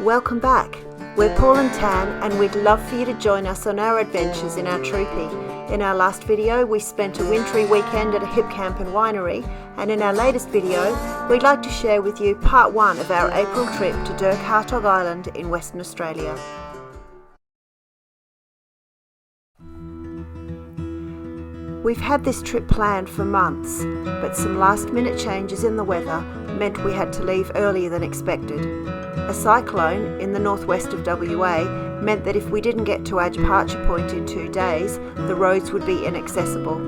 Welcome back. We're Paul and Tan, and we'd love for you to join us on our adventures in our troopy. In our last video, we spent a wintry weekend at a hip camp and winery, and in our latest video, we'd like to share with you part 1 of our April trip to DIRK HARTOG Island in Western Australia. We've had this trip planned for months, but some last-minute changes in the weather meant we had to leave earlier than expected. A cyclone in the northwest of WA meant that if we didn't get to our departure point in 2 days, the roads would be inaccessible.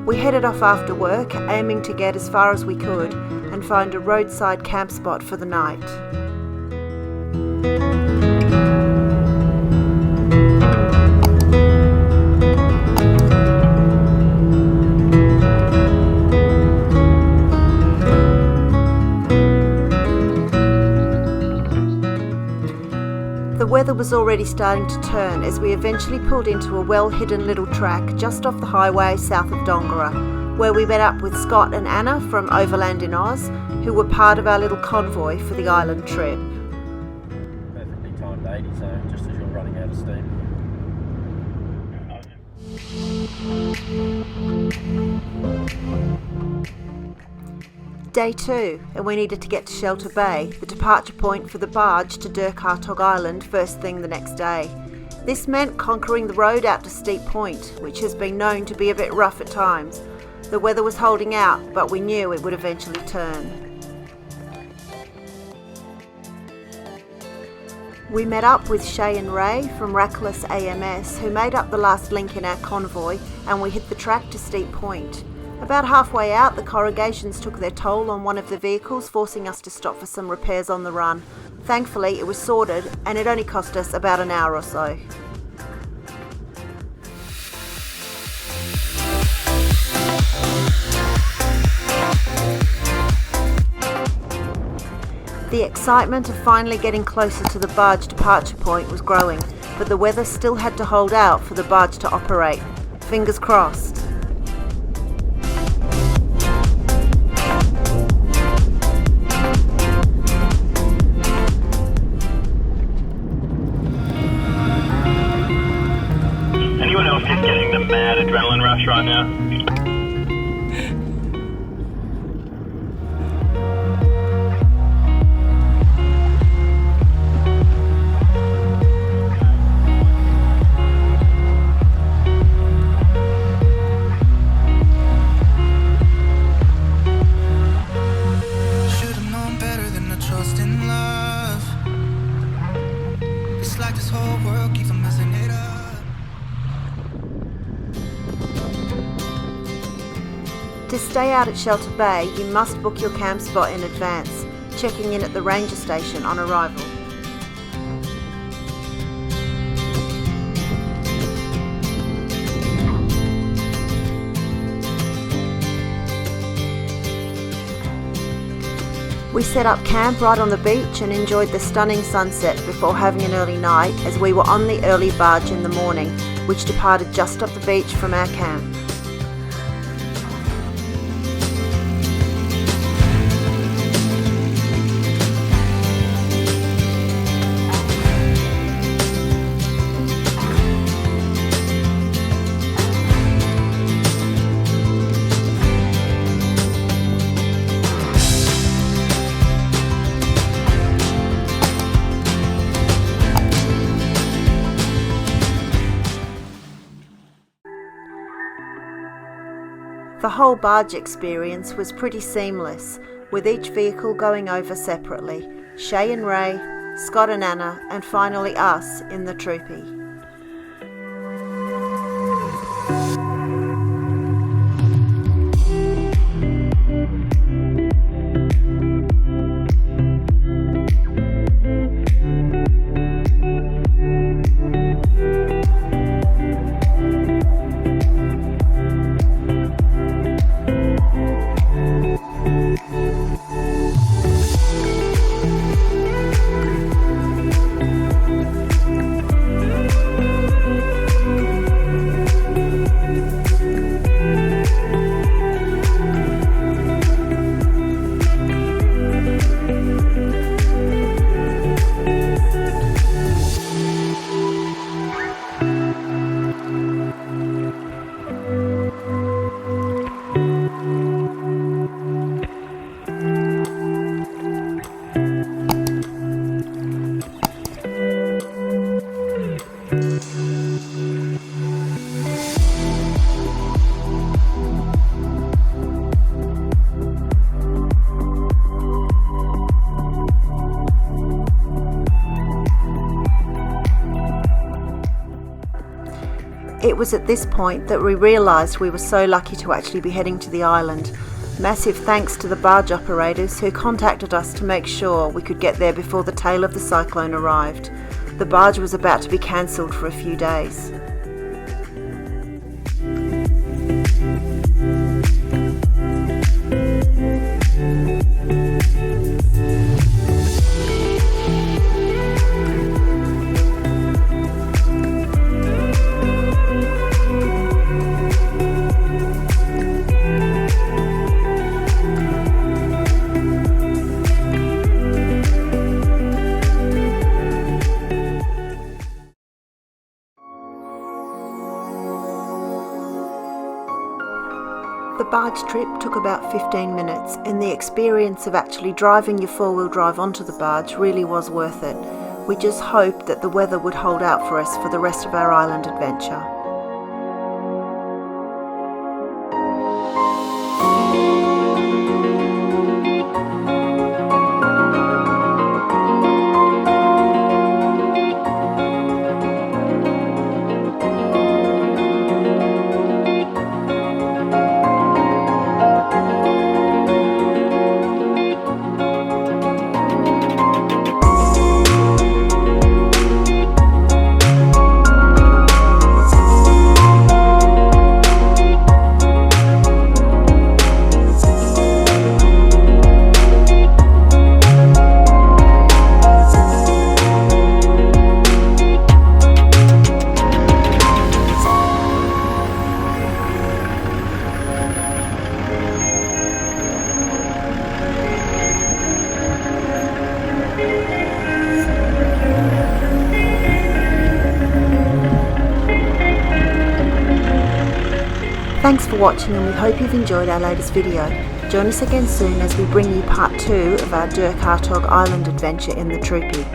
We headed off after work, aiming to get as far as we could and find a roadside camp spot for the night. The weather was already starting to turn as we eventually pulled into a well-hidden little track just off the highway south of Dongara, where we met up with Scott and Anna from Overland in Oz, who were part of our little convoy for the island trip. Perfectly timed 80, so just as you're running out of steam. Day 2, and we needed to get to Shelter Bay, the departure point for the barge to DIRK HARTOG Island first thing the next day. This meant conquering the road out to Steep Point, which has been known to be a bit rough at times. The weather was holding out, but we knew it would eventually turn. We met up with Shay and Ray from Rackless AMS, who made up the last link in our convoy, and we hit the track to Steep Point. About halfway out, the corrugations took their toll on one of the vehicles, forcing us to stop for some repairs on the run. Thankfully, it was sorted, and it only cost us about an hour or so. The excitement of finally getting closer to the barge departure point was growing, but the weather still had to hold out for the barge to operate. Fingers crossed. Anyone else just getting the mad adrenaline rush right now? Should've known better than to trust in love. It's like this whole world keeps on messing it up. To stay out at Shelter Bay, you must book your camp spot in advance, checking in at the ranger station on arrival. We set up camp right on the beach and enjoyed the stunning sunset before having an early night, as we were on the early barge in the morning, which departed just off the beach from our camp. The whole barge experience was pretty seamless, with each vehicle going over separately, Shay and Ray, Scott and Anna, and finally us in the troopy. It was at this point that we realised we were so lucky to actually be heading to the island. Massive thanks to the barge operators who contacted us to make sure we could get there before the tail of the cyclone arrived. The barge was about to be cancelled for a few days. The barge trip took about 15 minutes, and the experience of actually driving your four-wheel drive onto the barge really was worth it. We just hoped that the weather would hold out for us for the rest of our island adventure. Thanks for watching, and we hope you've enjoyed our latest video. Join us again soon as we bring you part 2 of our DIRK HARTOG island adventure in the TROOPY.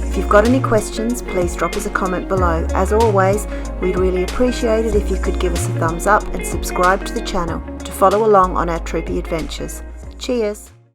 If you've got any questions, please drop us a comment below. As always, we'd really appreciate it if you could give us a thumbs up and subscribe to the channel to follow along on our TROOPY adventures. Cheers!